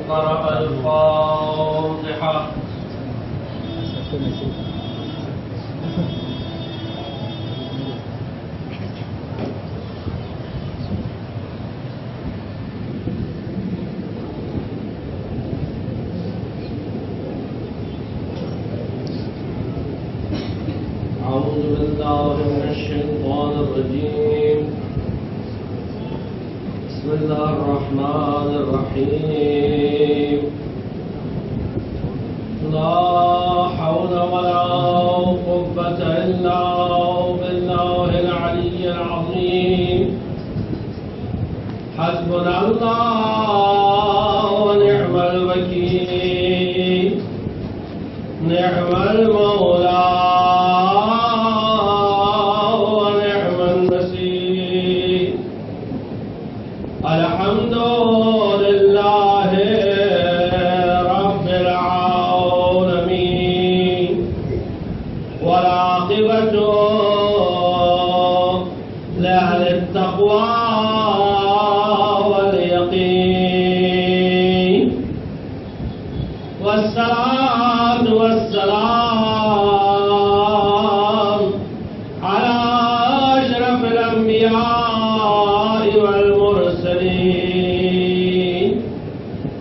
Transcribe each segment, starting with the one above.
قرأ الفاتحة. أعوذ بالله من الشيطان الرجيم. بسم الله الرحمن الرحيم. لا حول ولا قوة إلا بالله العلي العظيم. حسبنا الله ونعم الوكيل. نعم المولى الحمد لله رب العالمين. والعاقبة لأهل التقوى واليقين. والصلاة والسلام على أشرف الأنبياء والمرسلين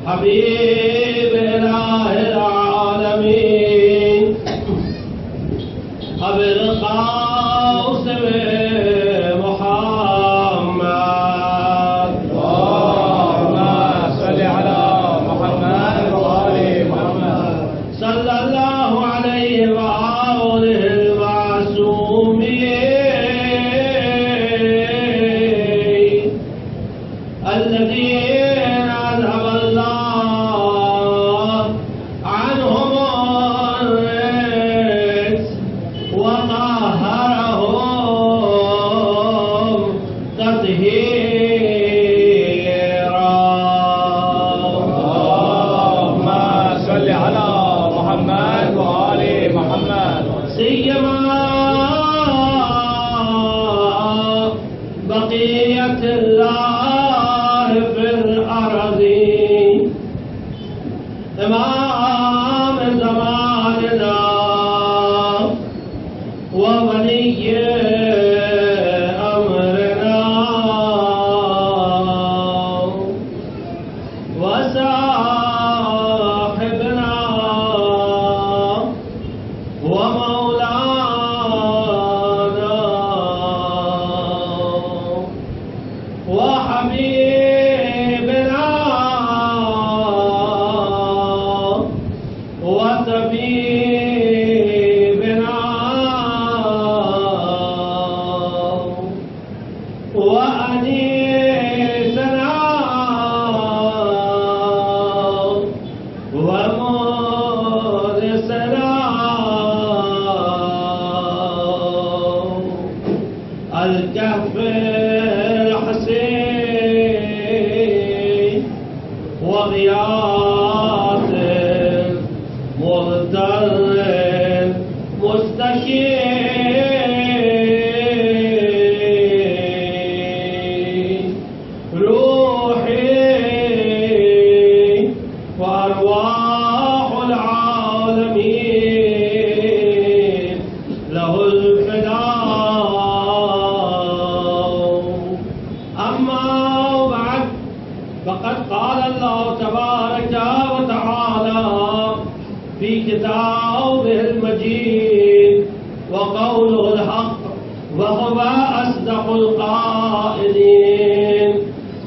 حبيب إله العالمين أبي القاسم محمد. اللهم صل على محمد وآل محمد. صلى الله عليه وآله المعصومين الذين أذهب الله عنهم الرجس وطهرهم تطهيرا. اللهم صل على محمد وآل محمد. سيما بقية الله في الأرض إمام زماننا وولي أمرنا وصاحبنا ومولانا وحبيبنا وطبيبنا وأنيسنا ومونسنا الكهف الحسين وغياث مضطر مستكين. روحي وأرواح العالمين له الفداء. أما بعد فقد قال الله تبارك وتعالى في كتابه المجيد وقوله الحق وهو أصدق القائلين.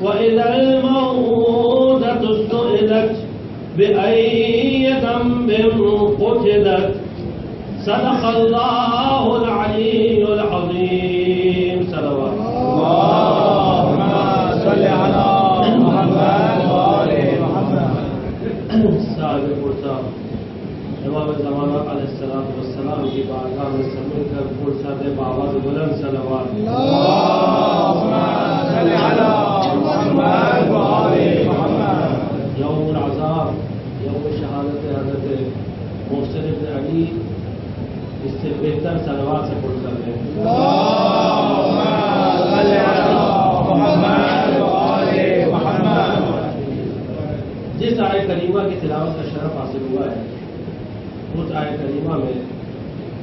وإذا الموءودة سئلت بأي ذنب قتلت. صدق الله العلي العظيم. صلوات اللهم صل على محمد وآل محمد. صاحب القرآن امام زمانہ علیہ السلام والسلام کی بارگاہ میں سر مل کر پھول سادے بآواز بلند صلوات. اللهم صل على محمد وآل محمد. یوم العذاب یوم شہادت حضرت محسن بن علی اس سے بہتر صلوات سے پڑھ کر لیں. اللهم صل على محمد وآل محمد. جس آیت کریمہ کی تلاوت کا شرف حاصل ہوا ہے اس آیت کریمہ میں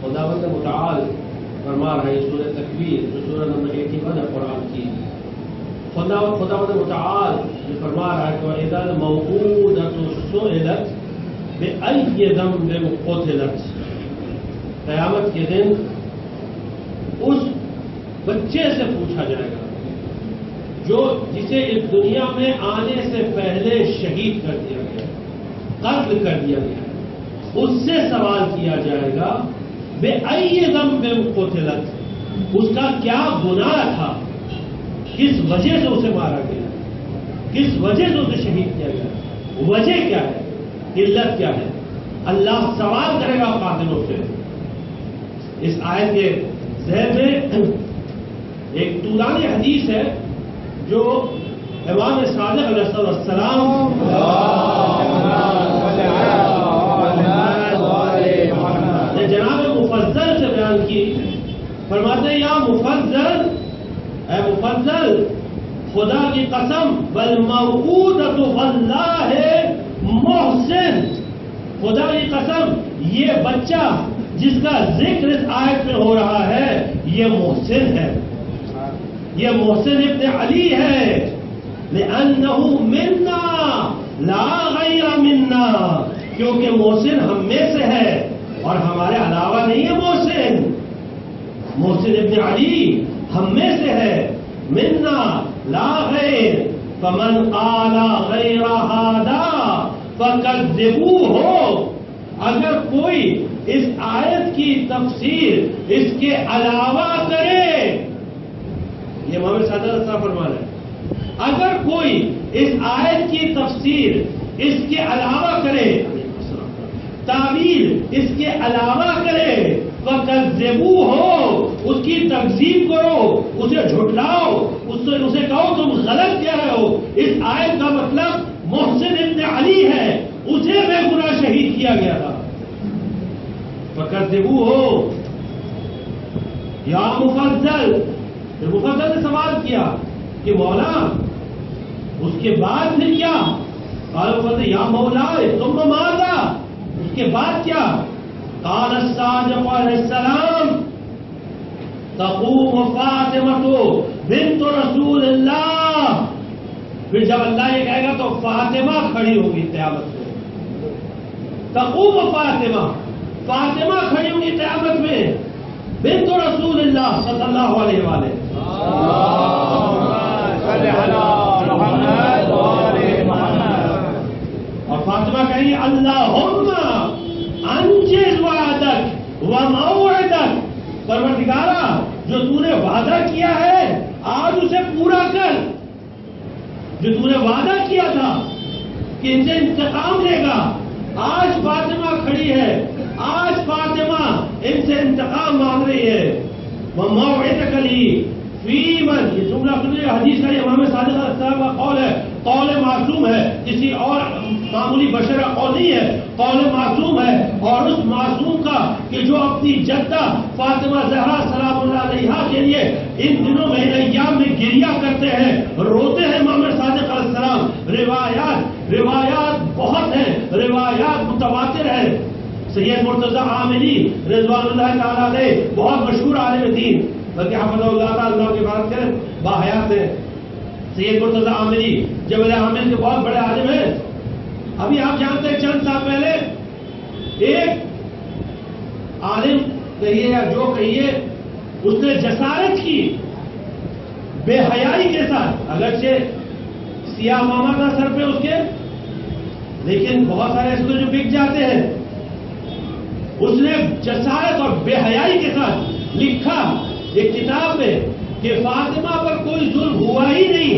خداوند متعال فرما رہا ہے سورہ تکویر جو سورہ نمبر 81 ہے قرآن کی. خداوند متعال جو فرما رہا ہے کہ وَإِذَا الْمَوْءُودَةُ سُئِلَتْ بِأَيِّ ذَنبٍ قُتِلَتْ. قیامت کے دن اس بچے سے پوچھا جائے گا جسے اس دنیا میں آنے سے پہلے شہید کر دیا گیا, قتل کر دیا گیا, اس سے سوال کیا جائے گا بِأَيِّ ذَنبٍ قُتِلَتْ, اس کا کیا گناہ تھا, کس وجہ سے اسے مارا گیا, کس وجہ سے اسے شہید کیا گیا, وجہ کیا ہے, علت کیا ہے. اللہ سوال کرے گا قاتلوں سے. اس آیت کے ذہن میں ایک طولانی حدیث ہے جو امام صادق علیہ السلام نے جناب مفضل سے بیان کی. فرماتے ہیں یا مفضل, اے مفضل, خدا کی قسم والموعودۃ واللہ محسن, خدا کی قسم یہ بچہ جس کا ذکر اس آیت میں ہو رہا ہے یہ محسن ہے, یہ محسن ابن علی ہے. لأنه منا لا غیر منا, کیونکہ محسن ہم میں سے ہے اور ہمارے علاوہ نہیں ہے. محسن ابن علی ہم میں سے ہے. منا لا غیر, فمن قال غیر هذا فکذبوہ. اگر کوئی اس آیت کی تفسیر اس کے علاوہ کرے, یہ امام صادق صاحب فرمان ہے, اگر کوئی اس آیت کی تفسیر اس کے علاوہ کرے, تعبیر اس کے علاوہ کرے, فَكَذِّبُوهُ, اس کی تکذیب کرو, اسے جھٹلاؤ, اسے کہو تم غلط کہہ رہے ہو, اس آیت کا مطلب محسن ابن علی ہے, اسے بے گناہ شہید کیا گیا تھا. فَكَذِّبُوهُ یا مفضل. مفضل نے سوال کیا کہ مولا اس کے بعد پھر کیا؟ قال مفضل یا مولا ثم ماذا, اس کے بعد کیا؟ قال الصادق علیہ السلام تقوم فاطمہ بنت رسول اللہ. پھر جب اللہ یہ کہے گا تو فاطمہ کھڑی ہوگی قیامت میں. تقوم فاطمہ, فاطمہ کھڑی ہوگی قیامت میں. بنت رسول اللہ صلی اللہ علیہ وآلہ. اور فاطمہ کہیں اللہم انجز وعدک وموعدک, پروردگارا جو تو نے وعدہ کیا ہے آج اسے پورا کر. جو تو نے وعدہ کیا تھا کہ ان سے انتقام لے گا, آج فاطمہ کھڑی ہے, آج فاطمہ ان سے انتقام مانگ رہی ہے. وموعدک لی فی من, یہ جملہ سنیے, حدیث کا یہ امام صادق علیہ السلام کا قول ہے, قول معصوم ہے, کسی اور معمولی بشر کا قول نہیں ہے, قول معصوم ہے. اور اس معصوم کا کہ جو اپنی جدہ فاطمہ زہرا سلام اللہ علیہا کے لیے ان دنوں میں ایام میں گریہ کرتے ہیں, روتے ہیں امام صادق علیہ السلام. روایات بہت ہیں, روایات متواتر ہیں. سید مرتضی عاملی رضوان اللہ تعالیٰ علیہ بہت مشہور عالم دین, بلکہ حفظہ اللہ تعالیٰ اللہ کی بات کریں, باحیات ہیں. سید مرتضی عاملی جبل عامل کے بہت بڑے عالم ہیں. ابھی آپ جانتے ہیں چند سال پہلے ایک عالم کہیے یا جو کہیے, اس نے جسارت کی بے حیائی کے ساتھ, اگرچہ سیاہ ماما تھا سر پہ اس کے, لیکن بہت سارے ایسے جو بک جاتے ہیں, اس نے جسارت اور بے حیائی کے ساتھ لکھا ایک کتاب میں کہ فاطمہ پر کوئی ظلم ہوا ہی نہیں,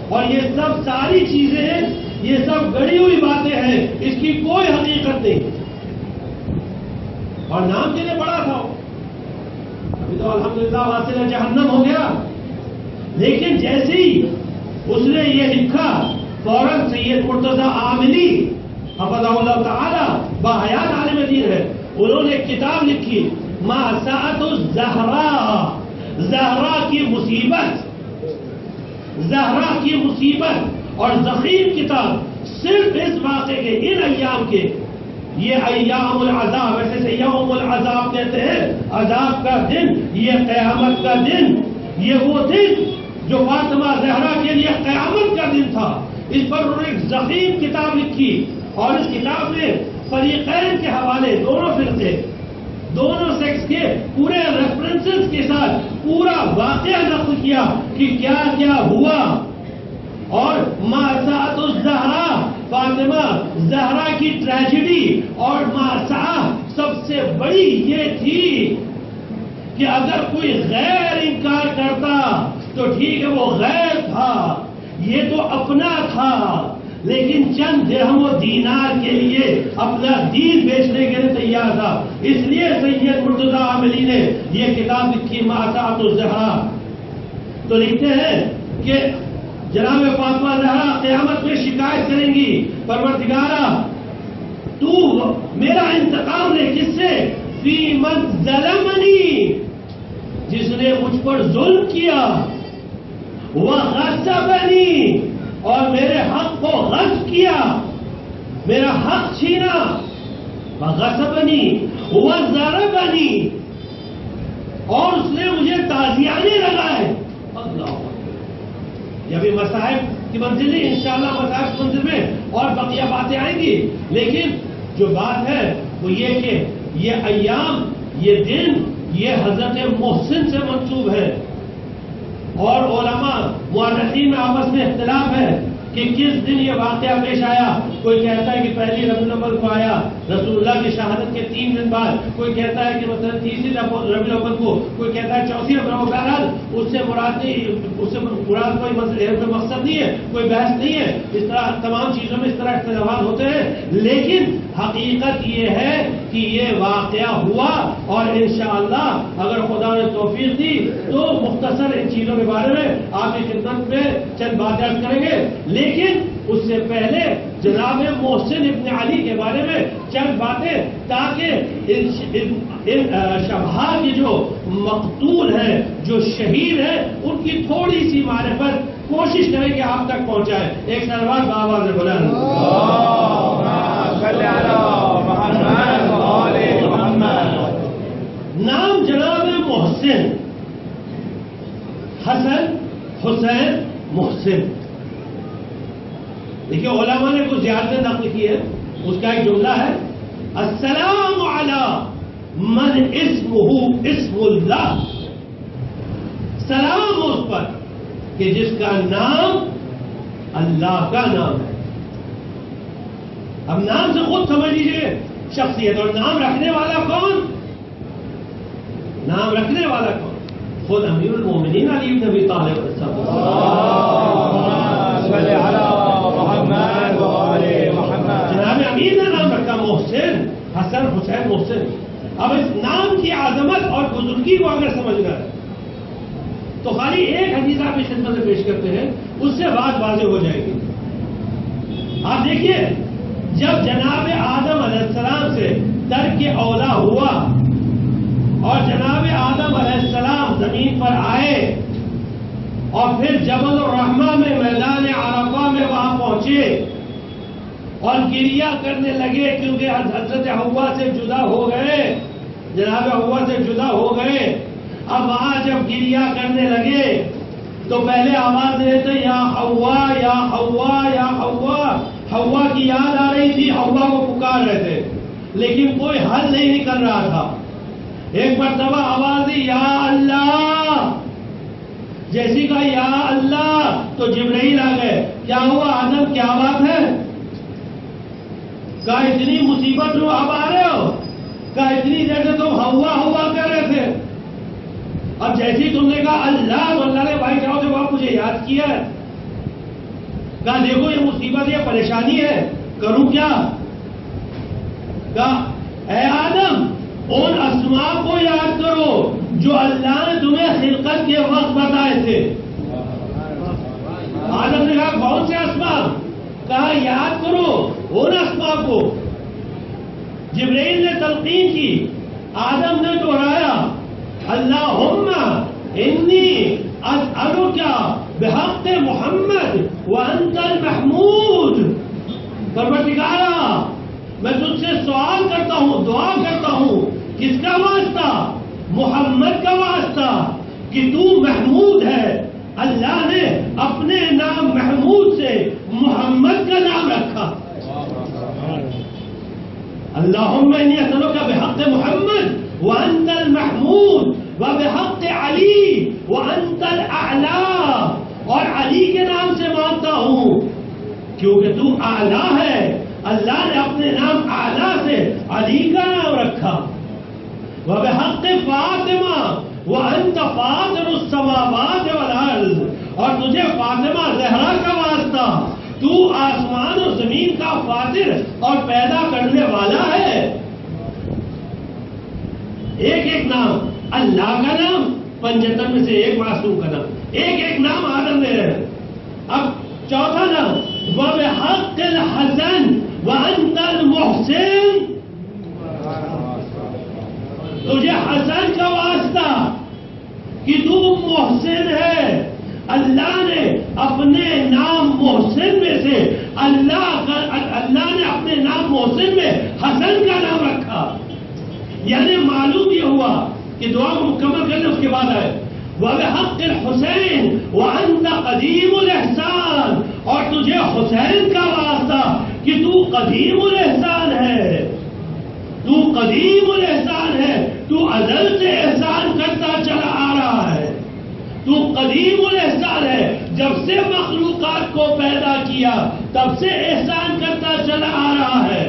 اور یہ سب ساری چیزیں, یہ سب گڑی ہوئی باتیں ہیں, اس کی کوئی حقیقت نہیں. اور نام کے لیے بڑا تھا, ابھی تو الحمدللہ واصل جہنم ہو گیا. لیکن جیسے ہی اس نے یہ لکھا, فوراً سید مرتضی عاملی حفظہ اللہ تعالی باحیات عالم دین ہے, انہوں نے ایک کتاب لکھی ماسعۃ الزہرا, زہرا کی مصیبت, زہرا کی مصیبت, اور ضخیم کتاب صرف اس واقعے کے، ان ایام کے، یہ ایام العذاب، ایسے یوم العذاب کہتے ہیں عذاب کا دن، یہ قیامت کا دن، یہ وہ دن جو فاطمہ زہرا کے لیے قیامت کا دن تھا۔ اس پر انہوں نے ایک ضخیم کتاب لکھی اور اس کتاب میں فریقین کے حوالے، دونوں فرقے، دونوں سیکس کے پورے ریفرنسز کے ساتھ پورا واقعہ نقل کیا کہ کیا کیا ہوا۔ اور مأساۃ الزہرا، فاطمہ زہرا کی ٹریجڈی اور مأساۃ سب سے بڑی یہ تھی کہ اگر کوئی غیر انکار کرتا تو ٹھیک ہے وہ غیر تھا، یہ تو اپنا تھا، لیکن چند درہم و دینار کے لیے اپنا دین بیچنے کے لیے تیار تھا۔ اس لیے سید مرتضیٰ عاملی نے یہ کتاب لکھی مأساۃ الزہرا۔ تو لکھتے ہیں کہ جناب فاطمہ زہرا قیامت میں شکایت کریں گی، پروردگارا تو میرا انتقام لے، کس سے؟ فی من ظلمنی، جس نے مجھ پر ظلم کیا، وغصبنی، اور میرے حق کو غصب کیا، میرا حق چھینا، وغصبنی وضربنی، اور اس نے مجھے تعزیانے لگائے۔ اللہ، یہ ابھی مصائب کی منزل نہیں، انشاءاللہ مصائب کی منزل میں اور بقیہ باتیں آئیں گی، لیکن جو بات ہے وہ یہ کہ یہ ایام، یہ دن، یہ حضرت محسن سے منسوب ہے، اور علماء مورخین میں آپس میں اختلاف ہے کہ کس دن یہ واقعہ پیش آیا۔ کوئی کہتا ہے کہ پہلی ربیع الاول کو آیا، رسول اللہ کی شہادت کے 3 دن بعد، کوئی کہتا ہے کہ مثلا تیسری ربیع الاول کو، کوئی کہتا ہے چوتھی ربیع الاول۔ بہرحال اس سے مراد کوئی مقصد نہیں ہے، کوئی بحث نہیں ہے، اس طرح تمام چیزوں میں اس طرح اختلافات ہوتے ہیں، لیکن حقیقت یہ ہے کہ یہ واقعہ ہوا، اور انشاءاللہ اگر خدا نے توفیق دی تو مختصر ان چیزوں کے بارے میں آپ کی خدمت میں چند باتیں عرض کریں گے، لیکن اس سے پہلے جناب محسن ابن علی کے بارے میں چند باتیں، تاکہ ان شبہا کے جو مقتول ہیں، جو شہید ہیں، ان کی تھوڑی سی معرفت کوشش کریں کہ آپ تک پہنچائے۔ ایک سلوات بآواز بلند۔ نام جناب محسن، حسن، حسین، محسن۔ دیکھیے علماء نے کچھ زیادہ نقل کی ہے، اس کا ایک جملہ ہے السلام علی من اسمہ اسم اللہ، سلام اس پر کہ جس کا نام اللہ کا نام ہے۔ اب نام سے خود سمجھ لیجیے شخصیت، اور نام رکھنے والا کون؟ نام رکھنے والا کون؟ خود امیر المومنین علی بن ابی طالب۔ جناب امیر نے نام رکھا محسن، حسن، حسین، محسن۔ اب اس نام کی عظمت اور بزرگی کو اگر سمجھنا ہے تو خالی ایک حدیث آپ کی خدمت میں پیش کرتے ہیں، اس سے بات واضح ہو جائے گی۔ آپ دیکھیے، جب جناب آدم علیہ السلام سے ترک اولا ہوا اور جناب آدم علیہ السلام زمین پر آئے اور پھر جبل الرحمہ میں میدان عرفہ میں وہاں پہنچے اور گریہ کرنے لگے کیونکہ حضرت حوا سے جدا ہو گئے، جناب حوا سے جدا ہو گئے۔ اب وہاں جب گریہ کرنے لگے تو پہلے آواز دے تھے یا حوا یا حوا یا حوا، حوا کی یاد آ رہی تھی، حوا کو پکار رہے تھے، لیکن کوئی حل نہیں نکل رہا تھا۔ ایک مرتبہ آواز دی یا اللہ، جیسی کہا یا اللہ تو جبرائیل آ گئے، کیا ہوا آدم، کیا بات ہے؟ کہا اتنی مصیبت میں اب آ رہے ہو؟ کہا اتنی دیر سے تم ہوا ہوا کر رہے تھے، اب جیسی تم نے کہا اللہ تو اللہ نے بھائی جاؤ جب آپ مجھے یاد کیا ہے۔ کہا دیکھو یہ مصیبت، یہ پریشانی ہے، کروں کیا؟ کہا اے آدم ان اسماء کو یاد کرو جو اللہ نے تمہیں خلقت کے وقت بتائے تھے۔ آدم نے کہا کون سے اسماء؟ کہا یاد کرو ان اسماء کو۔ جبرائیل نے تلقین کی، آدم نے دہرایا اللہم انی اسألک بحق محمد وانت المحمود۔ پروردگارا میں تجھ سے سوال کرتا ہوں، دعا کرتا ہوں، کس کا واسطہ؟ محمد کا واسطہ کہ تو محمود ہے۔ اللہ نے اپنے نام محمود سے محمد کا نام رکھا۔ اللہم انی اسألک بحق محمد وانت المحمود وبحق علی وانت الاعلی، اور علی کے نام سے مانگتا ہوں کیونکہ تو اعلیٰ ہے۔ اللہ نے اپنے نام اعلیٰ سے علی کا نام رکھا۔ وبحق فاطمہ وانت فاطر السماوات والارض، اور تجھے فاطمہ زہرا کا واسطہ، تو آسمان اور زمین کا فاطر اور پیدا کرنے والا ہے۔ ایک ایک نام اللہ کا نام، 75 میں سے ایک معصوم کا نام، ایک ایک نام آدم نے ہے۔ اب چوتھا نام وبحق الحسن وانت المحسن، تجھے حسن کا واسطہ کہ تو محسن ہے۔ اللہ نے اپنے نام محسن میں سے اللہ نے اپنے نام محسن میں حسن کا نام رکھا۔ یعنی معلوم یہ ہوا کہ دعا کو مکمل کرنے اس کے بعد آئے وبحق الحسین وانت قدیم الاحسان، اور تجھے حسین کا واسطہ کہ تو قدیم الاحسان ہے، تو قدیم الاحسان ہے، تو ازل سے احسان کرتا چلا آ رہا ہے، تو قدیم الاحسان ہے، جب سے مخلوقات کو پیدا کیا تب سے احسان کرتا چلا آ رہا ہے۔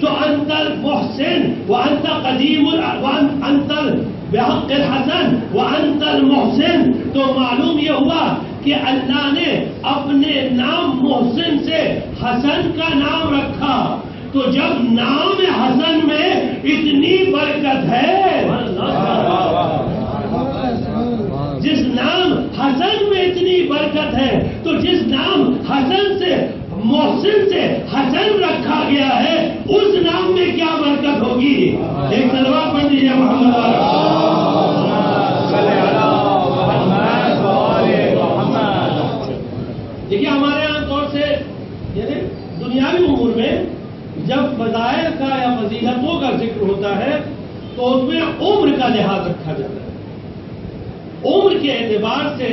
تو انت المحسن وانت قدیم انت بحق الحسن وانت المحسن، تو معلوم یہ ہوا کہ اللہ نے اپنے نام محسن سے حسن کا نام رکھا۔ تو جب نام حسن میں اتنی برکت ہے، جس نام حسن میں اتنی برکت ہے، تو جس نام حسن سے محسن سے حسن رکھا گیا ہے، اس نام میں کیا برکت ہوگی؟ ایک صلوات پڑھ دیجیے محمد دیکھیے ہمارے عام طور سے یعنی دنیاوی امور میں جب فضائل کا یا فضیلتوں کا ذکر ہوتا ہے تو اس میں عمر کا لحاظ رکھا جاتا ہے۔ عمر کے اعتبار سے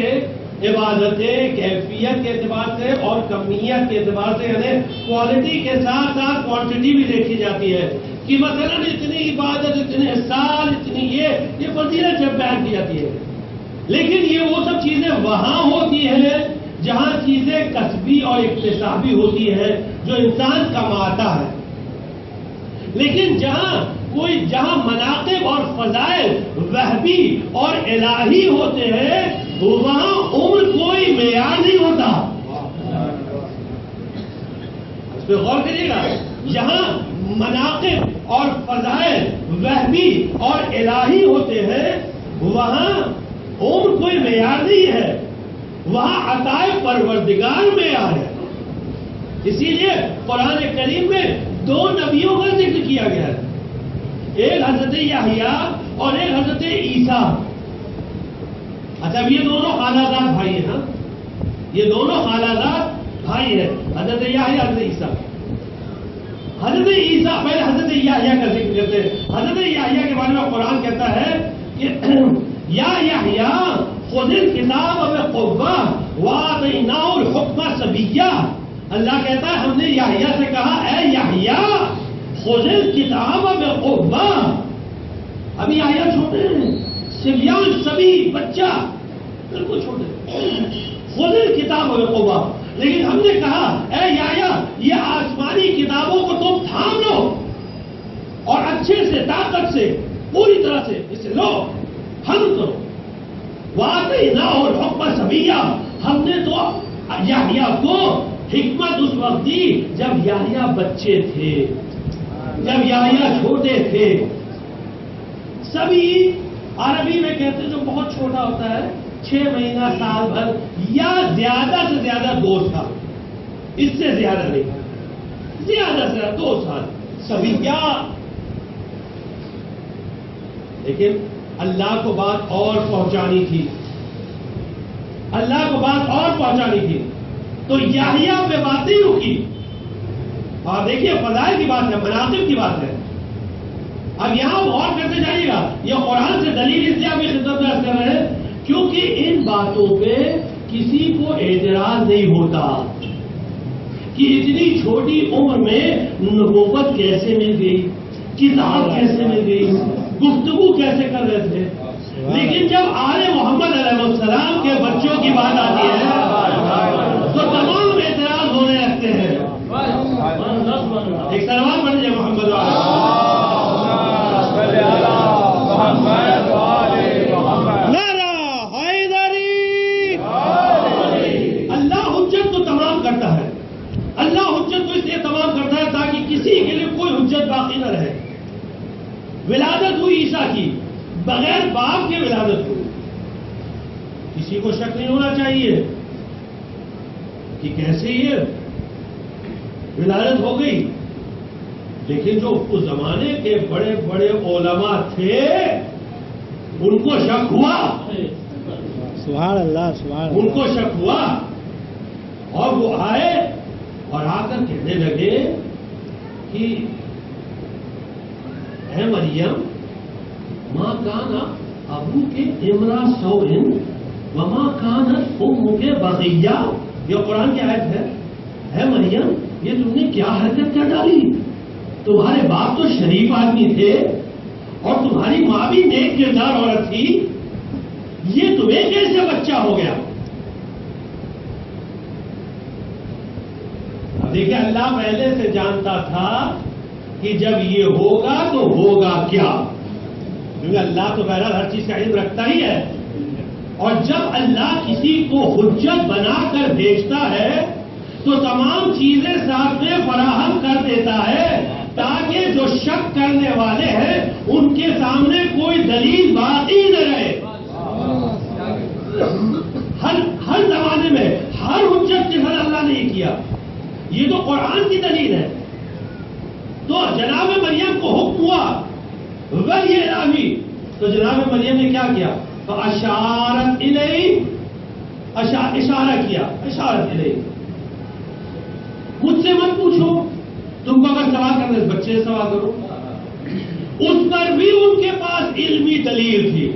عبادتیں کیفیت کے اعتبار سے اور کمیت کے اعتبار سے یعنی کوالٹی کے ساتھ ساتھ کوانٹٹی بھی دیکھی جاتی ہے کہ مثلا اتنی عبادت، اتنے سال، اتنی یہ فضیلت جب بیان کی جاتی ہے، لیکن یہ وہ سب چیزیں وہاں ہوتی ہیں جہاں چیزیں کسبی اور اکتسابی ہوتی ہیں جو انسان کماتا ہے، لیکن جہاں مناقب اور فضائل وہبی اور الہی ہوتے ہیں وہاں عمر کوئی معیار نہیں ہوتا۔ اس پہ غور کریے گا، جہاں مناقب اور فضائل وہبی اور الہی ہوتے ہیں وہاں عمر کوئی معیار نہیں ہے، وہاں عطائے پروردگار معیار ہے۔ اسی لیے قرآن کریم میں 2 نبیوں کا ذکر کیا گیا ہے، ایک حضرت یحییٰ اور ایک حضرت عیسیٰ۔ اچھا یہ دونوں خالازاد بھائی ہیں، یہ دونوں خالازاد بھائی ہیں، حضرت یحییٰ حضرت عیسیٰ۔ حضرت عیسیٰ پہلے حضرت یحییٰ کا ذکر کرتے ہیں۔ حضرت یحییٰ کے بارے میں قرآن کہتا ہے کہ یا یحییٰ خذ الکتاب بقوہ وآتیناہ الحکم صبیا۔ اللہ کہتا ہے ہم نے یحییٰ سے کہا اے یحییٰ خذ الکتاب بقوہ۔ ابھی یحییٰ چھوٹے ہیں، صبیان، سبھی بچہ بالکل چھوٹے، خذ الکتاب بقوہ، لیکن ہم نے کہا اے یحییٰ یہ آسمانی کتابوں کو تم تھام لو اور اچھے سے طاقت سے پوری طرح سے اسے لو، حمل کرو۔ وآتیناہ الحکم صبیا، ہم نے تو یحییٰ کو حکمت اس وقت دی جب یحییٰ بچے تھے، جب یحییٰ چھوٹے تھے۔ سبھی عربی میں کہتے ہیں جو بہت چھوٹا ہوتا ہے، 6 مہینہ، سال بھر یا زیادہ سے زیادہ 2 سال، اس سے زیادہ نہیں، زیادہ سے زیادہ 2 سال سبھی کیا۔ لیکن اللہ کو بات اور پہنچانی تھی، اللہ کو بات اور پہنچانی تھی۔ تو یحییٰ پہ باتیں رکی. اور دیکھیے فضائل کی بات ہے، مناقب کی بات ہے. اب یہاں غور کرتے جائیے گا، یہ قرآن سے دلیل اس لیے آپ کی خدمت میں عرض کر رہے ہیں کیونکہ ان باتوں پہ کسی کو اعتراض نہیں ہوتا کہ اتنی چھوٹی عمر میں نبوت کیسے مل گئی، کتاب کیسے مل گئی، گفتگو کیسے کر رہے تھے. لیکن جب آل محمد علیہ السلام کے بچوں کی بات آتی ہے تو تمام اعتراض ہونے لگتے ہیں. ایک سلوات پڑھ لیجیے محمد نعرہ حیدری. اللہ حجت تو تمام کرتا ہے، اللہ حجت کو اس لیے تمام کرتا ہے تاکہ کسی کے لیے کوئی حجت باقی نہ رہے. ولادت ہوئی عیسیٰ کی، بغیر باپ کے ولادت ہوئی. کسی کو شک نہیں ہونا چاہیے کہ کیسے یہ ولادت ہو گئی. لیکن جو اس زمانے کے بڑے بڑے علماء تھے ان کو شک ہوا، سبحان اللہ سبحان اللہ، ان کو شک ہوا اور وہ آئے اور آ کر کہنے لگے کہ اے مریم ماں کانا ابو کے امرا سوئن وما کانت امک بغیہ. یہ قرآن کی آیت ہے. اے مریم یہ تم نے کیا حرکت کر ڈالی، تمہارے باپ تو شریف آدمی تھے اور تمہاری ماں بھی نیک کردار عورت تھی، یہ تمہیں کیسے بچہ ہو گیا. دیکھیں اللہ پہلے سے جانتا تھا کہ جب یہ ہوگا تو ہوگا کیا، کیونکہ اللہ تو بہرحال ہر چیز کا علم رکھتا ہی ہے. اور جب اللہ کسی کو حجت بنا کر بھیجتا ہے تو تمام چیزیں ساتھ میں فراہم کر دیتا ہے تاکہ جو شک کرنے والے ہیں ان کے سامنے کوئی دلیل باقی نہ رہے. ہر زمانے میں ہر حجت کے ساتھ اللہ نے یہ کیا. یہ تو قرآن کی دلیل ہے. تو جناب مریم کو حکم ہوا وحی الہی، تو جناب مریم نے کیا کیا؟ تو اشارت الیہ، اشارہ کیا، اشارت الیہ. مجھ سے مت پوچھو، تم کو اگر سوال کرنا ہے بچے سے سوال کرو. اس پر بھی ان کے پاس علمی دلیل تھی.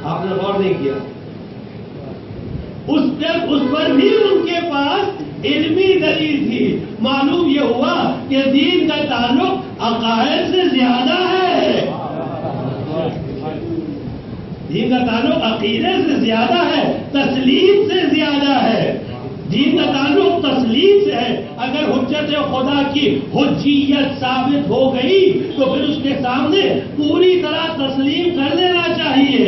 آپ نے غور نہیں کیا؟ اس پر بھی ان کے پاس علمی دلیل تھی. معلوم یہ ہوا کہ دین کا تعلق عقائد سے زیادہ ہے، دین کا تعلق عقیدے سے زیادہ ہے، تسلیم سے زیادہ ہے. دین کا تعلق تسلیم سے ہے. اگر حجت خدا کی حجیت ثابت ہو گئی تو پھر اس کے سامنے پوری طرح تسلیم کر لینا چاہیے.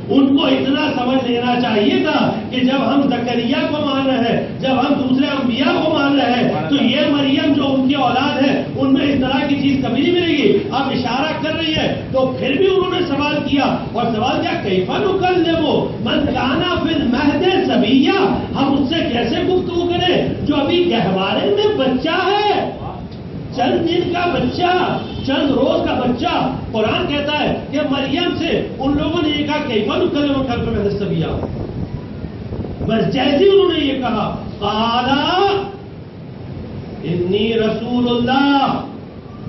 ان کو اتنا سمجھ لینا چاہیے تھا کہ جب ہم زکریا کو مان رہے ہیں، جب ہم دوسرے انبیاء کو مان رہے ہیں تو یہ مریم جو ان کی اولاد ہے ان میں اس طرح کی چیز کبھی نہیں ملے گی. اب اشارہ کر رہی ہے تو پھر بھی انہوں نے سوال کیا، اور سوال کیا کیف نکلم من کان فی المہد صبیا. ہم اس سے کیسے گفتگو کریں جو ابھی گہوارے میں بچہ ہے، چند دن کا بچہ، چند روز کا بچہ. قرآن کہتا ہے کہ مریم سے ان لوگوں نے یہ کہا کیف نکلم من کان فی المہد صبیا. بس جیسے انہوں نے یہ کہا قالا انی رسول اللہ.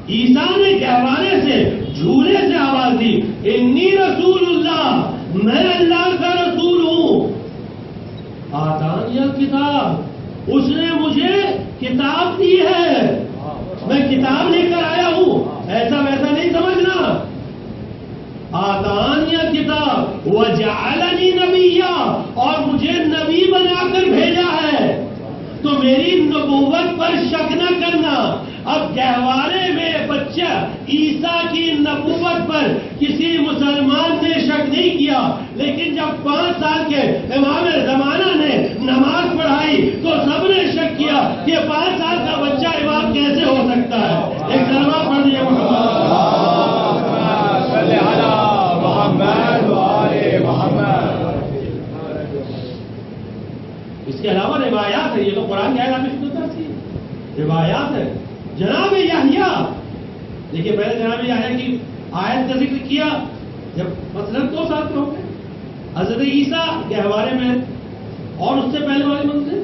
عیسیٰ نے گہوارے سے، جھولے سے آواز دی انی رسول اللہ، میں اللہ کا رسول ہوں. آتانی الکتاب، اس نے مجھے کتاب دی ہے، میں کتاب لے کر آیا ہوں، ایسا ویسا نہیں سمجھنا. آتانی الکتاب وجعلنی نبیا، اور مجھے نبی بنا کر بھیجا ہے. تو میری نبوت پر شک نہ کرنا. اب گہوارے میں بچہ عیسیٰ کی نبوت پر کسی مسلمان نے شک نہیں کیا، لیکن جب 5 سال کے امام زمانہ نے نماز پڑھائی تو سب نے شک کیا کہ 5 سال کا بچہ امام کیسے ہو سکتا ہے. ایک کلمہ پڑھ دیا اس کے علاوہ روایات ہے. یہ تو قرآن کی آیات میں سنتا تھی، روایات ہے. جناب یحییٰ، دیکھیے پہلے جناب یحییٰ کی آیت کا ذکر کیا جب مثلا 2 سال کے ہو گئے. حضرت عیسیٰ گہوارے میں، اور اس سے سے پہلے والی منزل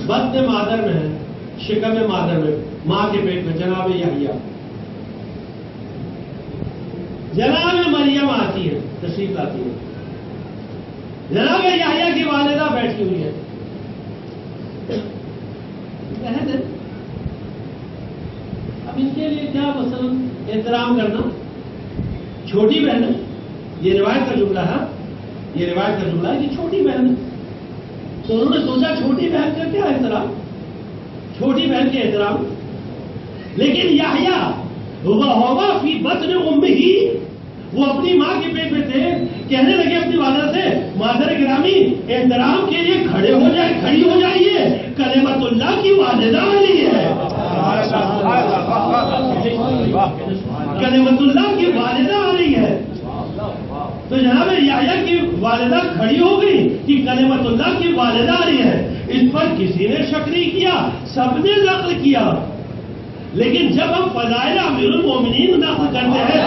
بطن مادر میں ہے، شکم مادر میں، ماں کے پیٹ میں جناب یحییٰ، جناب مریم آتی ہے، تشریف لاتی ہے، جناب یحییٰ کی والدہ بیٹھی ہوئی ہے، بہن ہے، اب ان کے لیے کیا مثلا احترام کرنا، چھوٹی بہن ہے، یہ روایت کا جملہ ہے، یہ روایت کا جملہ ہے کہ چھوٹی بہن ہے، تو انہوں نے سوچا چھوٹی بہن کا کیا احترام، چھوٹی بہن کے احترام، لیکن یحییٰ وَهُوَ فِي بَطْنِ أُمِّهِ، وہ اپنی ماں کے پیٹ میں تھے، کہنے لگے اپنی والدہ سے، مادر گرامی احترام کے لیے کھڑی ہو جائیے، کلمت اللہ کی والدہ علی ہے، کلمت اللہ کی والدہ علی ہے۔ تو جناب یحییٰ کی والدہ کھڑی ہو گئی کہ کلمت اللہ کی والدہ علی ہے، اس پر کسی نے شک نہیں کیا، سب نے نقل کیا، لیکن جب ہم فضائل امیر المومنین نقل کرتے ہیں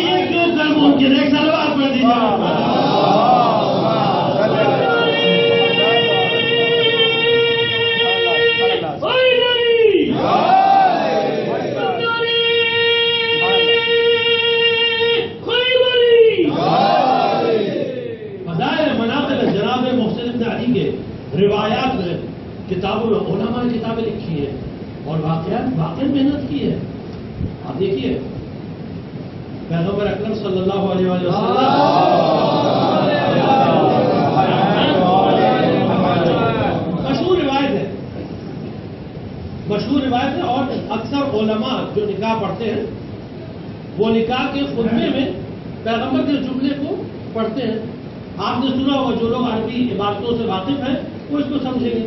یہ کیوں کر ممکن ہے، ایک سلوات پڑھ دیجیے۔ روایات میں، کتابوں میں علماء نے کتابیں لکھی ہیں اور واقعات واقعی محنت کی ہے۔ آپ دیکھیے پیغمبر اکرم صلی اللہ علیہ وسلم مشہور روایت ہے اور اکثر علماء جو نکاح پڑھتے ہیں وہ نکاح کے خطبے میں پیغمبر کے جملے کو پڑھتے ہیں۔ آپ نے سنا ہوگا، جو لوگ عربی عبارتوں سے واقف ہیں وہ اس کو سمجھیں گے۔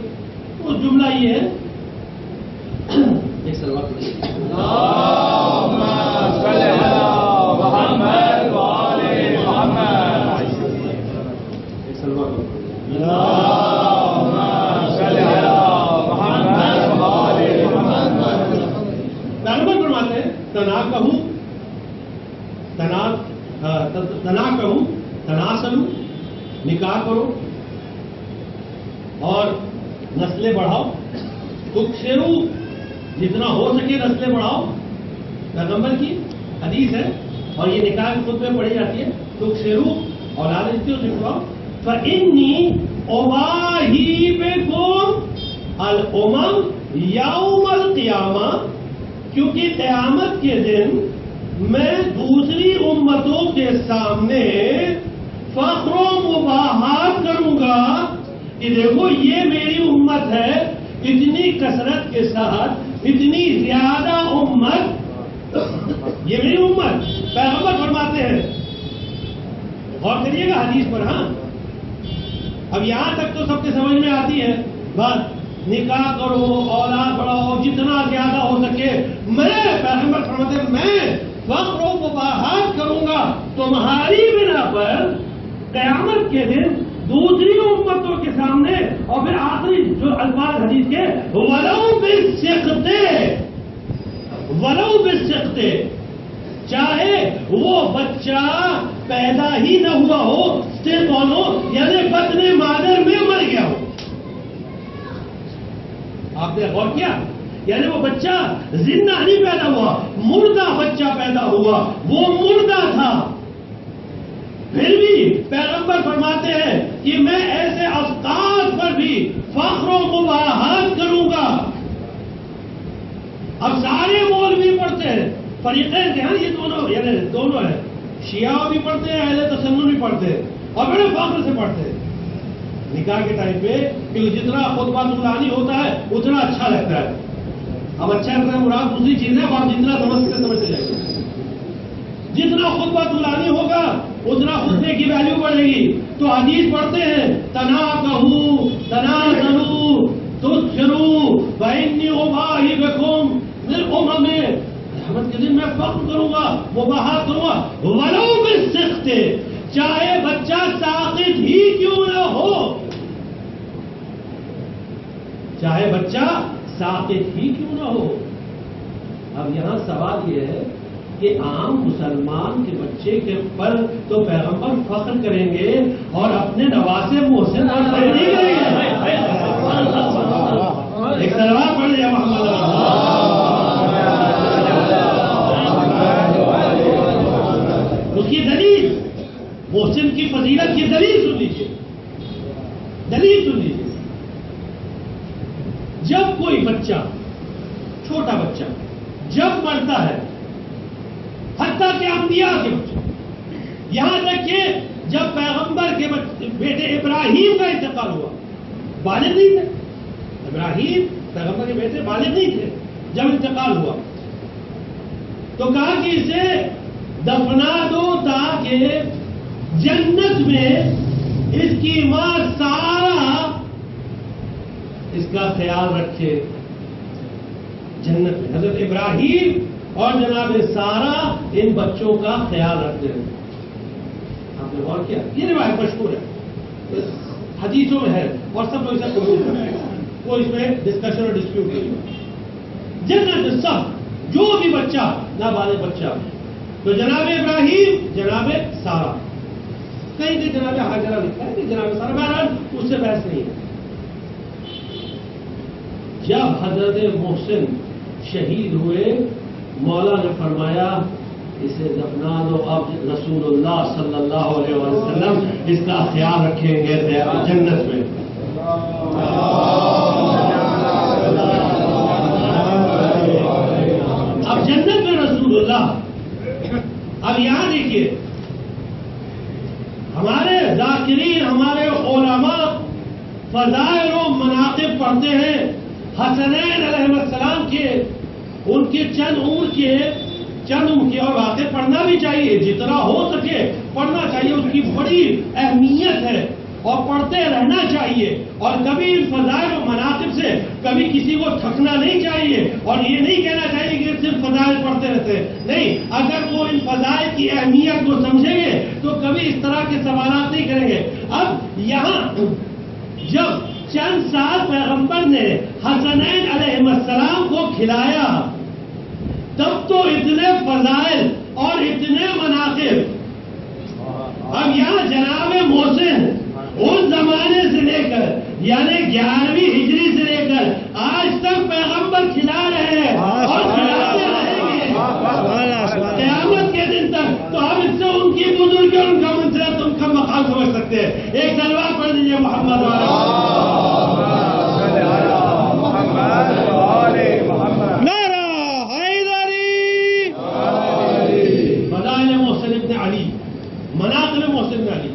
وہ جملہ یہ ہے، ایک سلوات پڑھیے، ایک سلوات پیغمبر فرماتے ہیں تناسلوا، نکاح کرو اور نسلیں بڑھاؤ، تکثروا، جتنا ہو سکے نسلیں بڑھاؤ، پیغمبر کی حدیث ہے اور یہ نکاح خود میں پڑھی جاتی ہے، تکثروا، اولاد اتنی سکھواؤ، فإنی أباہی بکم الامم یوم القیامہ، کیونکہ قیامت کے دن میں دوسری امتوں کے سامنے فخر و مباحات کروں گا کہ دیکھو یہ میری امت ہے، اتنی کثرت کے ساتھ اتنی زیادہ امت، یہ میری امت۔ پیغمبر فرماتے ہیں، غور کریے گا حدیث پر، ہاں اب یہاں تک تو سب کے سمجھ میں آتی ہے بس، نکاح کرو، اولاد بڑھاؤ، جتنا زیادہ ہو سکے۔ میں پیغمبر فرماتے ہیں میں فخر و مباحات کروں گا تمہاری بنا پر قیامت کے دن دوسری امتوں کے سامنے، اور پھر آخری جو الفاظ حدیث کے، ولو بالسقط، چاہے وہ بچہ پیدا ہی نہ ہوا ہو، صرف ہو، یعنی بطن مادر میں مر گیا ہو۔ آپ نے غور کیا، یعنی وہ بچہ زندہ نہیں پیدا ہوا، مردہ بچہ پیدا ہوا، وہ مردہ تھا، پھر بھی پیغمبر فرماتے ہیں کہ میں ایسے افطار پر بھی فخر و مباحات کروں گا۔ اب سارے مولوی پڑھتے ہیں، فریقین کے ہاں یہ دونوں، یعنی دونوں ہیں، شیعہ بھی پڑھتے ہیں، اہل تسنن بھی پڑھتے ہیں، اور بڑے فخر سے پڑھتے ہیں نکاح کے ٹائم پہ، کہ جتنا خطبہ طولانی ہوتا ہے اتنا اچھا لگتا ہے۔ اب اچھا لگتا ہے مراد دوسری چیز ہے، آپ جتنا سمجھتے جائیں، جتنا خطبہ طولانی ہوگا اتنا خطبے کی ویلیو بڑھے گی۔ تو حدیث پڑھتے ہیں، تناکحوا تنازلوا تکثروا فإنی أباہی بکم الامم، قیامت کے دن میں فخر کروں گا، مباحات کروں گا، ولو بالسقط، چاہے بچہ ساقط ہی کیوں نہ ہو، چاہے بچہ ساقط ہی کیوں نہ ہو۔ اب یہاں سوال یہ ہے کہ عام مسلمان کے بچے کے پر تو پیغمبر فخر کریں گے اور اپنے نواسے محسن اور خیر نہیں کریں گے. ایک سلوات پڑھ لیا محمد. اس کی دلیل، محسن کی فضیلت کی دلیل سن لیجیے، دلیل سن لیجیے. جب کوئی بچہ، چھوٹا بچہ جب مرتا ہے، حتیٰ کہ انبیاء کے بچے، یہاں تک کہ جب پیغمبر کے بیٹے ابراہیم کا انتقال ہوا، بالغ نہیں تھے ابراہیم، پیغمبر کے بیٹے بالغ نہیں تھے جب انتقال ہوا، تو کہا کہ اسے دفنا دو تاکہ جنت میں اس کی ماں سارا اس کا خیال رکھے. جنت میں حضرت ابراہیم اور جناب سارا ان بچوں کا خیال رکھتے ہیں. آپ نے غور کیا؟ یہ روایت مشہور ہے، حدیثوں میں ہے اور سب لوگ اسے قبول کرتے ہیں، کوئی اس میں ڈسکشن اور ڈسپیوٹ نہیں ہے. جنت میں سب جو بھی بچہ، نابالغ بچہ، تو جناب ابراہیم، جناب سارا، کہیں کہ جناب حاجرہ لکھا ہے کہ جناب سارا، بہرحال اس سے بحث نہیں ہے. جب حضرت محسن شہید ہوئے، مولا نے فرمایا اسے دفنا دو، اب رسول اللہ صلی اللہ علیہ وسلم اس کا خیال رکھیں گے جنت میں. اب جنت میں رسول اللہ. اب یہاں دیکھیے، ہمارے ذاکرین، ہمارے علماء فضائل و مناقب پڑھتے ہیں. حسنین علیہ السلام کے، ان کے چند عمر کے اور واقع پڑھنا بھی چاہیے، جتنا ہو سکے پڑھنا چاہیے. اس کی بڑی اہمیت ہے اور پڑھتے رہنا چاہیے، اور کبھی ان فضائل و مناقب سے کبھی کسی کو تھکنا نہیں چاہیے، اور یہ نہیں کہنا چاہیے کہ صرف فضائل پڑھتے رہتے ہیں. نہیں، اگر وہ ان فضائل کی اہمیت کو سمجھیں گے تو کبھی اس طرح کے سوالات نہیں کریں گے. اب یہاں جب چند سال پیغمبر نے حسنین علیہ السلام کو کھلایا، تب تو اتنے فضائل اور اتنے مناقب. اب یہاں جناب محسن اس زمانے سے لے کر، یعنی 11ویں ہجری سے لے کر آج تک پیغمبر کھلا رہے ہیں اور کھلاتے رہیں گے قیامت کے دن تک. تو ہم اس سے ان کی بزرگی اور ان کا منزلت، ان کا مقام سمجھ سکتے ہیں. ایک سلوات پڑھ دیجیے محمد والا. علی، مناقب محسن بن علی.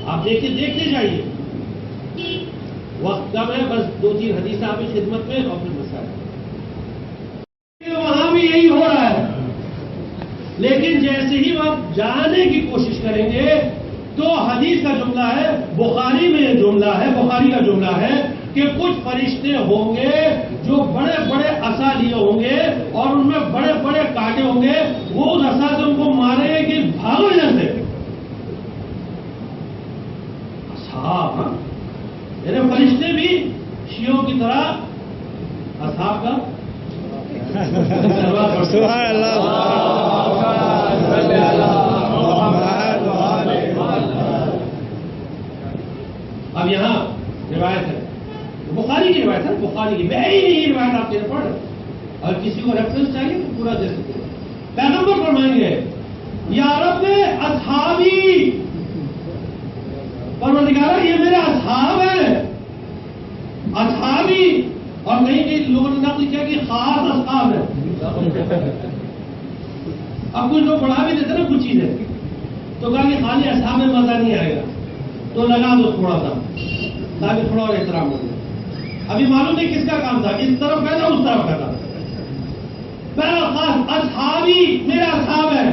آپ دیکھتے جائیے. وقت کم ہے، بس 2-3 حدیث آپ کی خدمت میں اور پھر مسائل. وہاں بھی یہی ہو رہا ہے، لیکن جیسے ہی آپ جانے کی کوشش کریں گے تو حدیث کا جملہ ہے، بخاری میں جملہ ہے، بخاری کا جملہ ہے کہ کچھ فرشتے ہوں گے جو بڑے بڑے عصا لیے ہوں گے اور ان میں بڑے بڑے کانٹے ہوں گے. وہ اس عصا سے ان کو مارے گے کہ بھاگو جیسے. اصحاب، یعنی فرشتے بھی شیعوں کی طرح اصحاب کا. سبحان اللہ. اب یہاں روایت ہے، بخاری کی روایت ہے، بخاری کی. میں ہی نہیں روایت آپ کے پڑھ، اور کسی کو ریفرنس چاہیے تو پورا دے سکتے. پیغمبر فرمائیں گے یا رب اصحابی، پروردگارہ یہ میرے اصحاب ہیں، اصحابی. اور کہیں کہ لوگوں نے نقل کیا کہ خاص اصحاب ہیں. اب کچھ لوگ بڑھا بھی دیتے نا کچھ چیزیں، تو کہا کہ خالی اصحاب میں مزہ نہیں آئے گا، تو لگا دو تھوڑا سا تاکہ تھوڑا اور احترام ہو جائے. ابھی معلوم نہیں کس کا کام تھا، اس طرف کا تھا اس طرف کا تھا. خاص اصحابی میرے اصحاب ہے.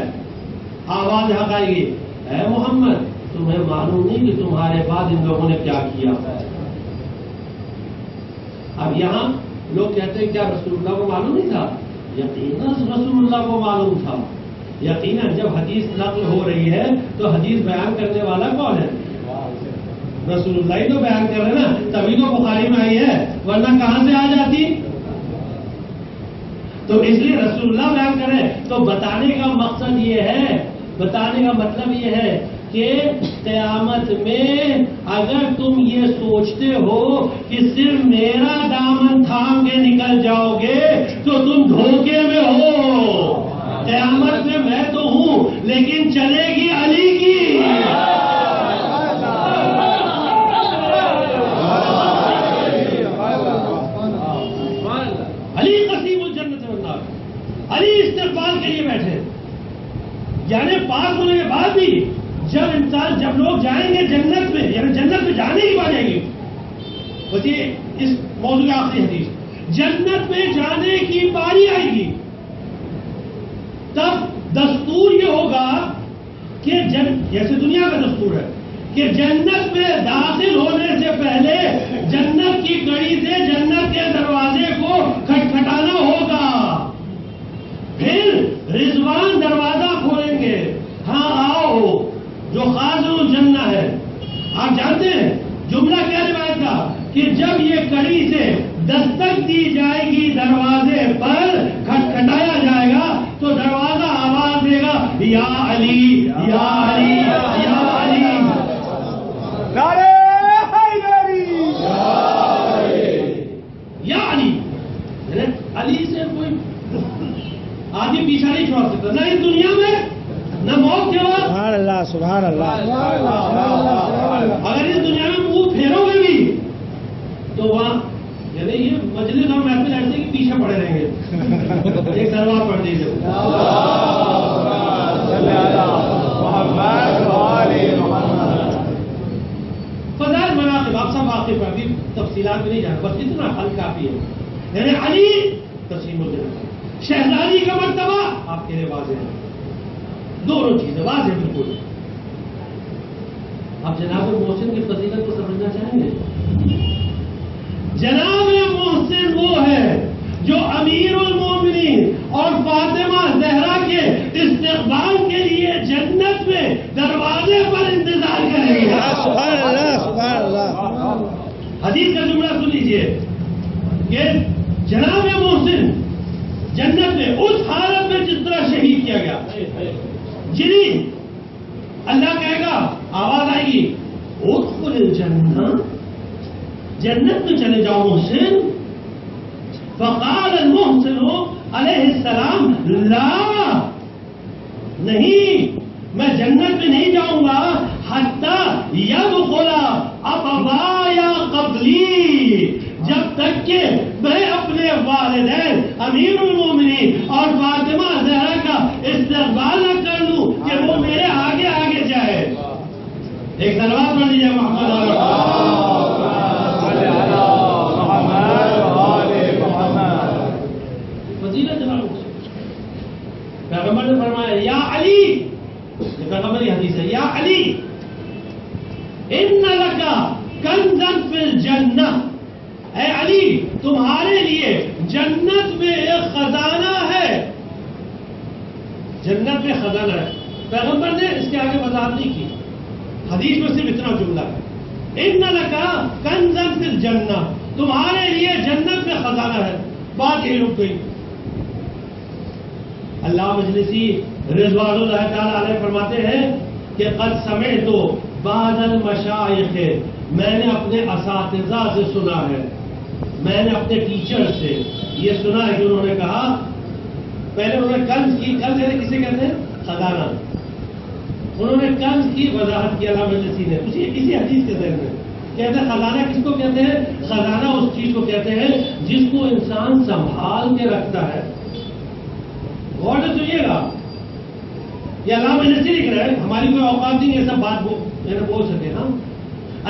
آواز حق آئے گی، اے محمد تمہیں معلوم نہیں کہ تمہارے بعد ان لوگوں نے کیا کیا. اب یہاں لوگ کہتے ہیں کیا رسول اللہ کو معلوم نہیں تھا؟ یقیناً رسول اللہ کو معلوم تھا. یقیناً جب حدیث نقل ہو رہی ہے تو حدیث بیان کرنے والا کون ہے؟ رسول اللہ ہی تو بیان کر رہے نا، تبھی تو بخاری میں آئی ہے، ورنہ کہاں سے آ جاتی؟ تو اس لیے رسول اللہ بیان کریں تو بتانے کا مقصد یہ ہے، بتانے کا مطلب یہ ہے کہ قیامت میں اگر تم یہ سوچتے ہو کہ صرف میرا دامن تھام کے نکل جاؤ گے تو تم دھوکے میں ہو. قیامت میں تو ہوں لیکن چلے گی علی کی. علی قسیم الجنت والنار، علی استقبال کے لیے بیٹھے. یعنی پاس ہونے کے بعد بھی جب لوگ جائیں گے جنت میں، یعنی جنت میں جانے کی بات آئے گی. بتائیے اس موضوع کی آخری حدیث، جنت میں جانے کی باری آئے گی تب دستور یہ ہوگا کہ جیسے دنیا کا دستور ہے کہ جنت میں داخل ہونے سے پہلے جنت کی کڑی سے جنت کے دروازے کو کھٹکھٹانا ہوگا. پھر رضوان دروازہ کھولیں گے، ہاں آؤ، جو خازن الجنہ ہے. آپ جانتے ہیں جملہ کیا روایت کا کہ جب یہ کڑی سے دستک دی جائے گی دروازے پر، کھٹکھٹایا جائے گا تو دروازہ آواز دے گا یا علی یا علی یا علی. یا علی، علی سے کوئی آدمی پیچھا نہیں چھوڑ سکتا، نہ اس دنیا میں نہ موت کے بعد. سبحان اللہ سبحان اللہ. اگر اس دنیا میں منہ پھیرو گے بھی تو وہاں یعنی یہ مجلس اور محفل ایسے کہ پیچھے پڑے رہیں گے. ایک سلوات پڑھ دیجیے. فضائل مناقب آپ سب واقف ہیں، ابھی تفصیلات میں نہیں جانا، بس اتنا حل کافی ہے. یعنی علی تسلیم الجنت، شہزادی کا مرتبہ آپ کے لیے واضح ہے. دونوں چیزیں واضح بالکل. آپ جناب محسن کی فضیلت کو سمجھنا چاہیں گے؟ جناب محسن وہ ہے جو امیر المومنین اور فاطمہ زہرا کے استقبال کے لیے جنت میں دروازے پر انتظار کرے گا. سبحان اللہ سبحان اللہ. حدیث کا جملہ سن لیجیے کہ جناب محسن جنت میں اس حالت میں جس طرح شہید کیا گیا، جنہیں اللہ کہے گا، آواز آئے گی ادخل الجنہ، جنت میں چلے جاؤ محسن. فقال المحسن علیہ السلام لا، نہیں میں جنت میں نہیں جاؤں گا حتی یدخل ابوایا قبلی، جب تک کہ میں اپنے والدین امیر المومنین اور فاطمہ زہرا کا استقبال نہ کر لوں کہ وہ میرے آگے آگے جائے. ایک صلوات پڑھ لیجیے محمد. پیغمبر نے فرمایا یا علی، یہ پیغمبری حدیث ہے، یا علی ان لک کنزا فی الجنہ، اے علی تمہارے لیے جنت میں ایک خزانہ ہے. جنت میں خزانہ ہے. پیغمبر نے اس کے آگے وضاحت نہیں کی، حدیث میں صرف اتنا جملہ ہے، ان لک کنزا فی الجنہ، تمہارے لیے جنت میں خزانہ ہے. بات یہی رک گئی. اللہ مجلسی رضوان اللہ تعالی علیہ فرماتے ہیں کہ قد سمعت بعض المشائخ، میں نے اپنے اساتذہ سے سنا ہے، میں نے اپنے ٹیچر سے یہ سنا ہے کہ انہوں نے کہا، پہلے انہوں نے کنز کی، کنز کسے کہتے ہیں؟ خزانہ. انہوں نے کنز کی وضاحت کی اللہ مجلسی نے اسی حدیث کے ذہن میں. کہتے ہیں خزانہ کس کو کہتے ہیں؟ خزانہ اس چیز کو کہتے ہیں جس کو انسان سنبھال کے رکھتا ہے. غور سے سنیے گا، یہ علامہ مجلسی لکھ رہے ہیں، ہماری کوئی اوقات نہیں یہ سب بات بول سکے. ہاں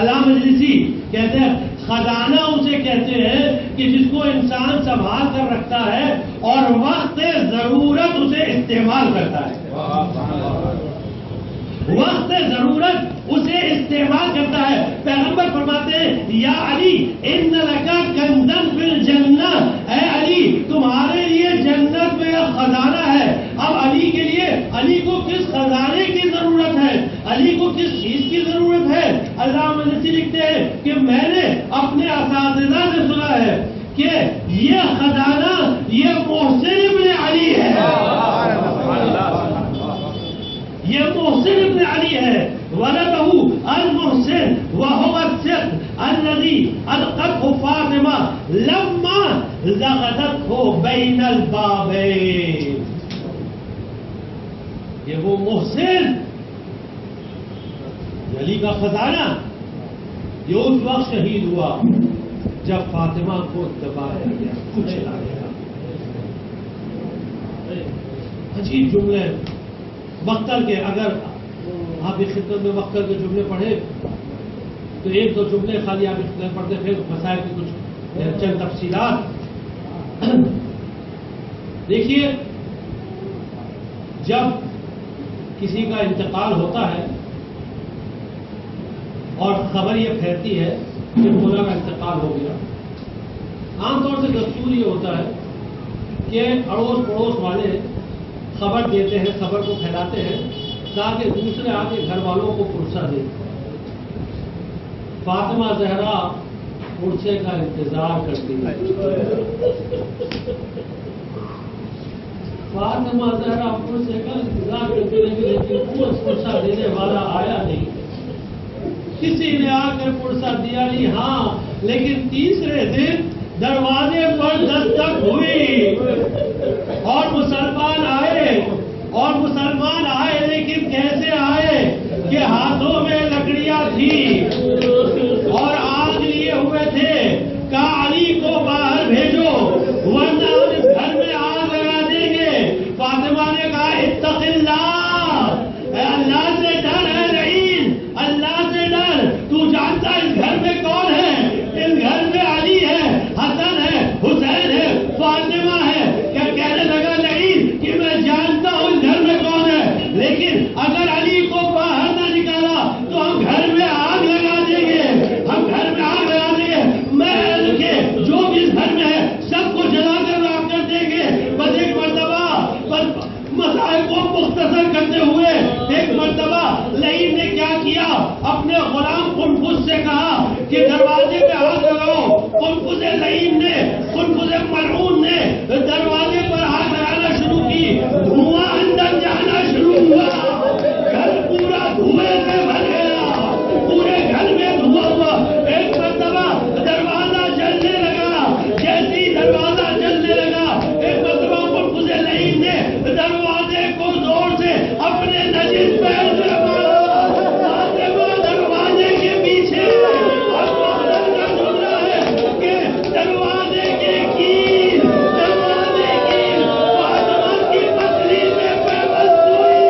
علامہ مجلسی کہتے ہیں خزانہ اسے کہتے ہیں کہ جس کو انسان سنبھال کر رکھتا ہے اور وقت ضرورت اسے استعمال کرتا ہے. وقت ضرورت اسے استعمال کرتا ہے. پیغمبر فرماتے ہیں یا علی ان لک کنزا فی الجنہ، اے علی تمہارے لیے جنت میں ایک خزانہ ہے. اب علی کے لیے، علی کو کس خزانے کی ضرورت ہے، علی کو کس چیز کی ضرورت ہے؟ اللہ مجلسی لکھتے ہیں کہ میں نے اپنے اساتذہ سے سنا ہے کہ یہ خزانہ یہ محسن ابن علی ہے، یہ محسن ابن علی ہے، ولده المحسن وهو الصدق الذي ألقته فاطمة لما زغدته بين البابين. یہ وہ محسن علی کا خزانہ یہ اس وقت شہید ہوا جب فاطمہ کو دبایا گیا، کچلا گیا. عجیب جملے بختر کے، اگر آپ اس خدمت میں بختر کے جملے پڑھے تو ایک دو جملے خالی آپ اس خدمت پڑھتے پھر مسائل کی کچھ چند تفصیلات. دیکھیے جب کسی کا انتقال ہوتا ہے اور خبر یہ پھیلتی ہے کہ مولا کا انتقال ہو گیا، عام طور سے دستور یہ ہوتا ہے کہ اڑوس پڑوس والے خبر دیتے ہیں، خبر کو پھیلاتے ہیں تاکہ دوسرے آ کے گھر والوں کو پرسہ دے. فاطمہ زہرا پرسے کا انتظار کرتی ہے، فاطمہ زہرا پرسے کا انتظار کرتی رہی، لیکن کوئی پرسہ دینے والا آیا نہیں. کسی نے آ کر پرسہ دیا نہیں، ہاں لیکن تیسرے دن دروازے پر دستک ہوئی اور مسلمان آئے لیکن کیسے آئے کہ ہاتھوں میں لکڑیاں تھی اور آگ لیے ہوئے تھے. کہا علی کو باہر بھیجو ورنہ ہم اس گھر میں آگ لگا دیں گے. فاطمہ نے کہا اتق اللہ، اللہ سے ڈر ہے رعین، اللہ سے ڈر. تو جانتا اس گھر میں کون ہے؟ اس گھر میں علی ہے، حسن ہے، حسین ہے، فاطمہ ہے. کیا کہنے لگا لعین کہ میں جانتا ہوں اس گھر میں کون ہے، لیکن اگر علی کو باہر نہ نکالا تو ہم گھر میں آگ لگا دیں گے، ہم گھر میں آگ لگا دیں گے. میں کے جو بھی اس گھر میں ہے سب کو جلا کر راکھ کر دیں گے. بس ایک مرتبہ مسائل کو مختصر کرتے ہوئے ایک مرتبہ لعین نے کیا کیا، اپنے غلام قنفذ سے کہا کہ دروازے پہ آگ لگاؤ. قنفذ لعین نے، قنفذ ملعون نے دروازے پر آگ لگانا شروع کی. دھواں اندر جانا شروع ہوا، گھر پورا دھوئے سے بھر گیا، پورے گھر میں دھواں ہوا. ایک مرتبہ دروازہ جلنے لگا، جیسے ہی دروازہ جلنے لگا ایک مرتبہ قنفذ لعین نے دروازے کو زور سے اپنے نجس پیر سے مارا. دروازے کے پیچھے اور کا جملہ ہے کہ دروازے کے کیل فاطمہ کی پتلی میں پیوست ہوئی.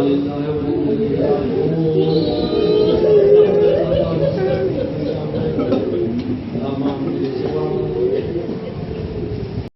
للہ